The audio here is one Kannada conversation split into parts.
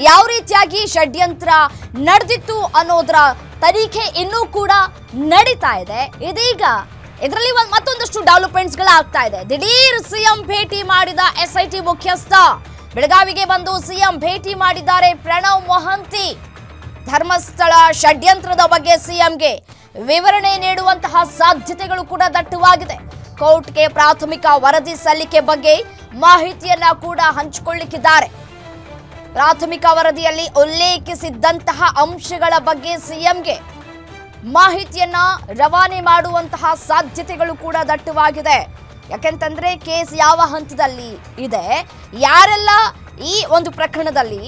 ಯಾವ ರೀತಿಯಾಗಿ ಷಡ್ಯಂತ್ರ ನಡೆದಿತ್ತು ಅನ್ನೋದರ ತನಿಖೆ ಇನ್ನೂ ಕೂಡ ನಡೀತಾ ಇದೆ. ಇದೀಗ ಇದರಲ್ಲಿ ಮತ್ತೊಂದಷ್ಟು ಡೆವಲಪ್ಮೆಂಟ್ಸ್ ಗಳಾಗ್ತಾ ಇದೆ. ದಿಢೀರ್ ಸಿಎಂ ಭೇಟಿ ಮಾಡಿದ ಎಸ್ಐಟಿ ಮುಖ್ಯಸ್ಥ ಬೆಳಗಾವಿಗೆ ಬಂದು ಸಿಎಂ ಭೇಟಿ ಮಾಡಿದ್ದಾರೆ ಪ್ರಣವ್ ಮೊಹಂತಿ. ಧರ್ಮಸ್ಥಳ ಷಡ್ಯಂತ್ರದ ಬಗ್ಗೆ ಸಿಎಂಗೆ ವಿವರಣೆ ನೀಡುವಂತಹ ಸಾಧ್ಯತೆಗಳು ಕೂಡ ದಟ್ಟವಾಗಿದೆ. ಕೋರ್ಟ್ಗೆ ಪ್ರಾಥಮಿಕ ವರದಿ ಸಲ್ಲಿಕೆ ಬಗ್ಗೆ ಮಾಹಿತಿಯನ್ನ ಕೂಡ ಹಂಚಿಕೊಳ್ಳಿಕ್ಕಿದ್ದಾರೆ. ಪ್ರಾಥಮಿಕ ವರದಿಯಲ್ಲಿ ಉಲ್ಲೇಖಿಸಿದ್ದಂತಹ ಅಂಶಗಳ ಬಗ್ಗೆ ಸಿಎಂಗೆ ಮಾಹಿತಿಯನ್ನ ರವಾನೆ ಮಾಡುವಂತಹ ಸಾಧ್ಯತೆಗಳು ಕೂಡ ದಟ್ಟವಾಗಿದೆ. ಯಾಕೆಂತಂದ್ರೆ ಕೇಸ್ ಯಾವ ಹಂತದಲ್ಲಿ ಇದೆ, ಯಾರೆಲ್ಲ ಈ ಒಂದು ಪ್ರಕರಣದಲ್ಲಿ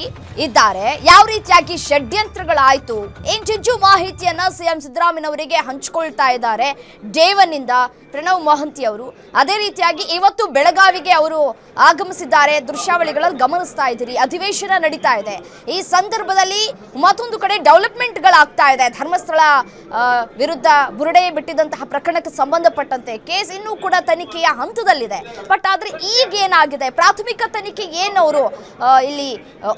ಇದ್ದಾರೆ, ಯಾವ ರೀತಿಯಾಗಿ ಷಡ್ಯಂತ್ರಗಳಾಯ್ತು, ಇಂಚಿಂಚು ಮಾಹಿತಿಯನ್ನ ಸಿಎಂ ಸಿದ್ದರಾಮಯ್ಯನವರಿಗೆ ಹಂಚಿಕೊಳ್ತಾ ಇದ್ದಾರೆ ಡೇವನ್ನಿಂದ ಪ್ರಣವ್ ಮೊಹಂತಿ ಅವರು. ಅದೇ ರೀತಿಯಾಗಿ ಇವತ್ತು ಬೆಳಗಾವಿಗೆ ಅವರು ಆಗಮಿಸಿದ್ದಾರೆ. ದೃಶ್ಯಾವಳಿಗಳಲ್ಲಿ ಗಮನಿಸ್ತಾ ಇದ್ದೀರಿ, ಅಧಿವೇಶನ ನಡೀತಾ ಇದೆ. ಈ ಸಂದರ್ಭದಲ್ಲಿ ಮತ್ತೊಂದು ಕಡೆ ಡೆವಲಪ್ಮೆಂಟ್ಗಳಾಗ್ತಾ ಇದೆ. ಧರ್ಮಸ್ಥಳ ವಿರುದ್ಧ ಬುರುಡೆ ಬಿಟ್ಟಿದ್ದಂತಹ ಪ್ರಕರಣಕ್ಕೆ ಸಂಬಂಧಪಟ್ಟಂತೆ ಕೇಸ್ ಇನ್ನೂ ಕೂಡ ತನಿಖೆಯ ಹಂತದಲ್ಲಿದೆ. ಬಟ್ ಆದ್ರೆ ಈಗ ಏನಾಗಿದೆ, ಪ್ರಾಥಮಿಕ ತನಿಖೆ ಏನವರು ಇಲ್ಲಿ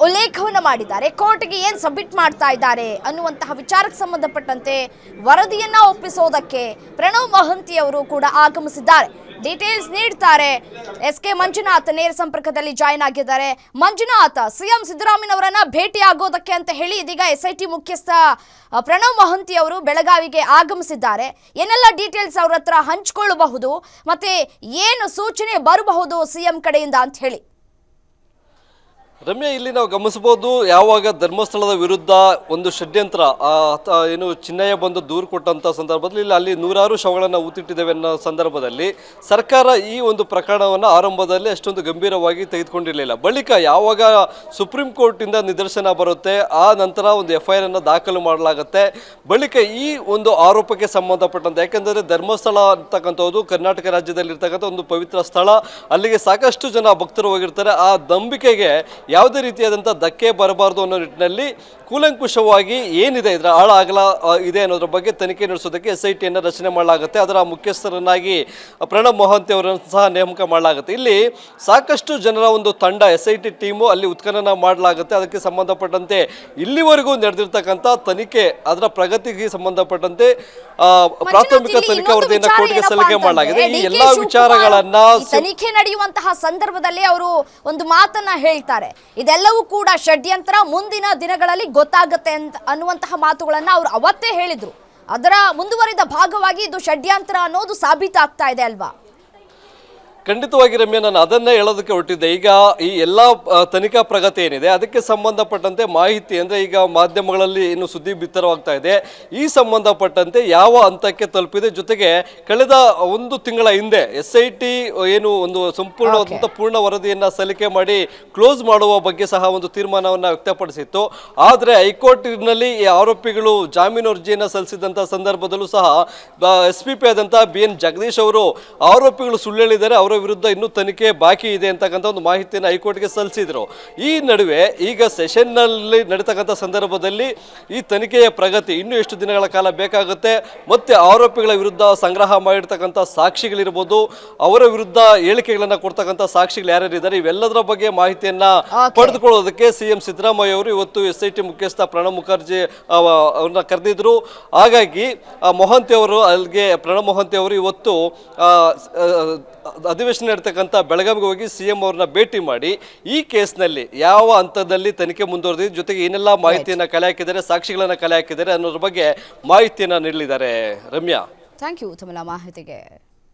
ಉಲ್ಲೇಖವನ್ನು ಮಾಡಿದ್ದಾರೆ, ಕೋರ್ಟ್ಗೆ ಏನ್ ಸಬ್ಮಿಟ್ ಮಾಡ್ತಾ ಇದ್ದಾರೆ ಅನ್ನುವಂತಹ ವಿಚಾರಕ್ಕೆ ಸಂಬಂಧಪಟ್ಟಂತೆ ವರದಿಯನ್ನ ಒಪ್ಪಿಸೋದಕ್ಕೆ ಪ್ರಣವ್ ಮೊಹಂತಿ ಅವರು ಕೂಡ ಆಗಮಿಸಿದ್ದಾರೆ. ಡೀಟೇಲ್ಸ್ ನೀಡ್ತಾರೆ. ಎಸ್.ಕೆ. ಮಂಜುನಾಥ್ ನೇರ ಸಂಪರ್ಕದಲ್ಲಿ ಜಾಯಿನ್ ಆಗಿದ್ದಾರೆ. ಮಂಜುನಾಥ್, ಸಿಎಂ ಸಿದ್ದರಾಮಯ್ಯನವರನ್ನ ಭೇಟಿ ಆಗೋದಕ್ಕೆ ಅಂತ ಹೇಳಿ ಇದೀಗ ಎಸ್ಐಟಿ ಮುಖ್ಯಸ್ಥ ಪ್ರಣವ್ ಮೊಹಂತಿ ಅವರು ಬೆಳಗಾವಿಗೆ ಆಗಮಿಸಿದ್ದಾರೆ. ಏನೆಲ್ಲ ಡೀಟೇಲ್ಸ್ ಅವ್ರ ಹತ್ರ ಹಂಚಿಕೊಳ್ಳಬಹುದು, ಮತ್ತೆ ಏನು ಸೂಚನೆ ಬರಬಹುದು ಸಿಎಂ ಕಡೆಯಿಂದ ಅಂತ ಹೇಳಿ? ರಮ್ಯಾ, ಇಲ್ಲಿ ನಾವು ಗಮನಿಸಬಹುದು, ಯಾವಾಗ ಧರ್ಮಸ್ಥಳದ ವಿರುದ್ಧ ಒಂದು ಷಡ್ಯಂತ್ರ ಏನು ಚಿನ್ನಯ್ಯ ಬಂದು ದೂರು ಕೊಟ್ಟಂತ ಸಂದರ್ಭದಲ್ಲಿ ಅಲ್ಲಿ ನೂರಾರು ಶವಗಳನ್ನು ಊತಿಟ್ಟಿದ್ದೇವೆ ಅನ್ನೋ ಸಂದರ್ಭದಲ್ಲಿ ಸರ್ಕಾರ ಈ ಒಂದು ಪ್ರಕರಣವನ್ನು ಆರಂಭದಲ್ಲಿ ಅಷ್ಟೊಂದು ಗಂಭೀರವಾಗಿ ತೆಗೆದುಕೊಂಡಿರಲಿಲ್ಲ. ಬಳಿಕ ಯಾವಾಗ ಸುಪ್ರೀಂ ಕೋರ್ಟಿಂದ ನಿದರ್ಶನ ಬರುತ್ತೆ, ಆ ನಂತರ ಒಂದು FIR ಅನ್ನು ದಾಖಲು ಮಾಡಲಾಗುತ್ತೆ. ಬಳಿಕ ಈ ಒಂದು ಆರೋಪಕ್ಕೆ ಸಂಬಂಧಪಟ್ಟಂತೆ, ಯಾಕೆಂದರೆ ಧರ್ಮಸ್ಥಳ ಅಂತಕ್ಕಂಥದ್ದು ಕರ್ನಾಟಕ ರಾಜ್ಯದಲ್ಲಿರ್ತಕ್ಕಂಥ ಒಂದು ಪವಿತ್ರ ಸ್ಥಳ, ಅಲ್ಲಿಗೆ ಸಾಕಷ್ಟು ಜನ ಭಕ್ತರು ಹೋಗಿರ್ತಾರೆ. ಆ ನಂಬಿಕೆಗೆ ಯಾವುದೇ ರೀತಿಯಾದಂಥ ಧಕ್ಕೆ ಬರಬಾರ್ದು ಅನ್ನೋ ನಿಟ್ಟಿನಲ್ಲಿ ಕೂಲಂಕುಷವಾಗಿ ಏನಿದೆ, ಇದರ ಆಳ ಅಗಲ ಇದೆ ಅನ್ನೋದ್ರ ಬಗ್ಗೆ ತನಿಖೆ ನಡೆಸೋದಕ್ಕೆ SITಯನ್ನು ರಚನೆ ಮಾಡಲಾಗುತ್ತೆ. ಅದರ ಮುಖ್ಯಸ್ಥರನ್ನಾಗಿ ಪ್ರಣವ್ ಮೊಹಂತಿ ಅವರನ್ನು ಸಹ ನೇಮಕ ಮಾಡಲಾಗುತ್ತೆ. ಇಲ್ಲಿ ಸಾಕಷ್ಟು ಜನರ ಒಂದು ತಂಡ, SIT ಟೀಮು ಅಲ್ಲಿ ಉತ್ಖನನ ಮಾಡಲಾಗುತ್ತೆ. ಅದಕ್ಕೆ ಸಂಬಂಧಪಟ್ಟಂತೆ ಇಲ್ಲಿವರೆಗೂ ನಡೆದಿರ್ತಕ್ಕಂಥ ತನಿಖೆ, ಅದರ ಪ್ರಗತಿಗೆ ಸಂಬಂಧಪಟ್ಟಂತೆ ಪ್ರಾಥಮಿಕ ತನಿಖಾ ವರದಿಯನ್ನು ಕೋರ್ಟ್ಗೆ ಸಲ್ಲಿಕೆ ಮಾಡಲಾಗಿದೆ. ಈ ಎಲ್ಲಾ ವಿಚಾರಗಳನ್ನ ತನಿಖೆ ನಡೆಯುವಂತಹ ಸಂದರ್ಭದಲ್ಲಿ ಅವರು ಒಂದು ಮಾತನ್ನ ಹೇಳ್ತಾರೆ, ಇದೆಲ್ಲವೂ ಕೂಡ ಷಡ್ಯಂತ್ರ, ಮುಂದಿನ ದಿನಗಳಲ್ಲಿ ಗೊತ್ತಾಗುತ್ತೆ ಅನ್ನುವಂತಹ ಮಾತುಗಳನ್ನ ಅವರು ಅವತ್ತೇ ಹೇಳಿದ್ರು. ಅದರ ಮುಂದುವರಿದ ಭಾಗವಾಗಿ ಇದು ಷಡ್ಯಂತ್ರ ಅನ್ನೋದು ಸಾಬೀತಾಗ್ತಾ ಇದೆ ಅಲ್ವಾ? ಖಂಡಿತವಾಗಿ ರಮ್ಯಾ, ನಾನು ಅದನ್ನೇ ಹೇಳೋದಕ್ಕೆ ಹೊರಟಿದ್ದೆ. ಈಗ ಈ ಎಲ್ಲ ತನಿಖಾ ಪ್ರಗತಿ ಏನಿದೆ ಅದಕ್ಕೆ ಸಂಬಂಧಪಟ್ಟಂತೆ ಮಾಹಿತಿ, ಅಂದರೆ ಈಗ ಮಾಧ್ಯಮಗಳಲ್ಲಿ ಇನ್ನು ಸುದ್ದಿ ಬಿತ್ತರವಾಗ್ತಾ ಇದೆ, ಈ ಸಂಬಂಧಪಟ್ಟಂತೆ ಯಾವ ಹಂತಕ್ಕೆ ತಲುಪಿದೆ, ಜೊತೆಗೆ ಕಳೆದ ಒಂದು ತಿಂಗಳ ಹಿಂದೆ SIT ಏನು ಒಂದು ಸಂಪೂರ್ಣವಾದಂಥ ಪೂರ್ಣ ವರದಿಯನ್ನು ಸಲ್ಲಿಕೆ ಮಾಡಿ ಕ್ಲೋಸ್ ಮಾಡುವ ಬಗ್ಗೆ ಸಹ ಒಂದು ತೀರ್ಮಾನವನ್ನು ವ್ಯಕ್ತಪಡಿಸಿತ್ತು. ಆದರೆ ಹೈಕೋರ್ಟಿನಲ್ಲಿ ಈ ಆರೋಪಿಗಳು ಜಾಮೀನು ಅರ್ಜಿಯನ್ನು ಸಲ್ಲಿಸಿದಂಥ ಸಂದರ್ಭದಲ್ಲೂ ಸಹ SPP ಆದಂಥ BN ಜಗದೀಶ್ ಅವರು ಆರೋಪಿಗಳು ಸುಳ್ಳು ಹೇಳಿದ್ದಾರೆ, ಅವರ ವಿರುದ್ಧ ಇನ್ನೂ ತನಿಖೆ ಬಾಕಿ ಇದೆ ಅಂತಕ್ಕಂಥ ಒಂದು ಮಾಹಿತಿಯನ್ನು ಹೈಕೋರ್ಟ್ಗೆ ಸಲ್ಲಿಸಿದ್ರು. ಈ ನಡುವೆ ಈಗ ಸೆಷನ್ನಲ್ಲಿ ನಡೀತಕ್ಕಂಥ ಸಂದರ್ಭದಲ್ಲಿ ಈ ತನಿಖೆಯ ಪ್ರಗತಿ ಇನ್ನೂ ಎಷ್ಟು ದಿನಗಳ ಕಾಲ ಬೇಕಾಗುತ್ತೆ, ಮತ್ತೆ ಆರೋಪಿಗಳ ವಿರುದ್ಧ ಸಂಗ್ರಹ ಮಾಡಿರ್ತಕ್ಕಂಥ ಸಾಕ್ಷಿಗಳಿರ್ಬೋದು, ಅವರ ವಿರುದ್ಧ ಹೇಳಿಕೆಗಳನ್ನು ಕೊಡ್ತಕ್ಕಂಥ ಸಾಕ್ಷಿಗಳು ಯಾರ್ಯಾರಿದ್ದಾರೆ, ಇವೆಲ್ಲದರ ಬಗ್ಗೆ ಮಾಹಿತಿಯನ್ನ ಪಡೆದುಕೊಳ್ಳೋದಕ್ಕೆ ಸಿಎಂ ಸಿದ್ದರಾಮಯ್ಯ ಅವರು ಇವತ್ತು SIT ಮುಖ್ಯಸ್ಥ ಪ್ರಣವ್ ಮುಖರ್ಜಿ ಅವ್ರನ್ನ ಕರೆದಿದ್ರು. ಹಾಗಾಗಿ ಮೊಹಂತಿ ಅವರು ಅಲ್ಲಿಗೆ ಪ್ರಣವ್ ಮೊಹಂತಿ ಅವರು ಇವತ್ತು ಅಧಿವೇಶನ ಇರ್ತಕ್ಕಂಥ ಬೆಳಗಾವಿಗೆ ಹೋಗಿ ಸಿಎಂ ಅವ್ರನ್ನ ಭೇಟಿ ಮಾಡಿ ಈ ಕೇಸ್ನಲ್ಲಿ ಯಾವ ಹಂತದಲ್ಲಿ ತನಿಖೆ ಮುಂದುವರೆದಿದೆ, ಜೊತೆಗೆ ಏನೆಲ್ಲ ಮಾಹಿತಿಯನ್ನು ಕಲೆ ಹಾಕಿದ್ದಾರೆ, ಸಾಕ್ಷಿಗಳನ್ನು ಕಲೆ ಹಾಕಿದ್ದಾರೆ ಅನ್ನೋದ್ರ ಬಗ್ಗೆ ಮಾಹಿತಿಯನ್ನು ನೀಡಲಿದ್ದಾರೆ. ರಮ್ಯಾ, ಥ್ಯಾಂಕ್ ಯು ತಮ್ಮ ಮಾಹಿತಿಗೆ.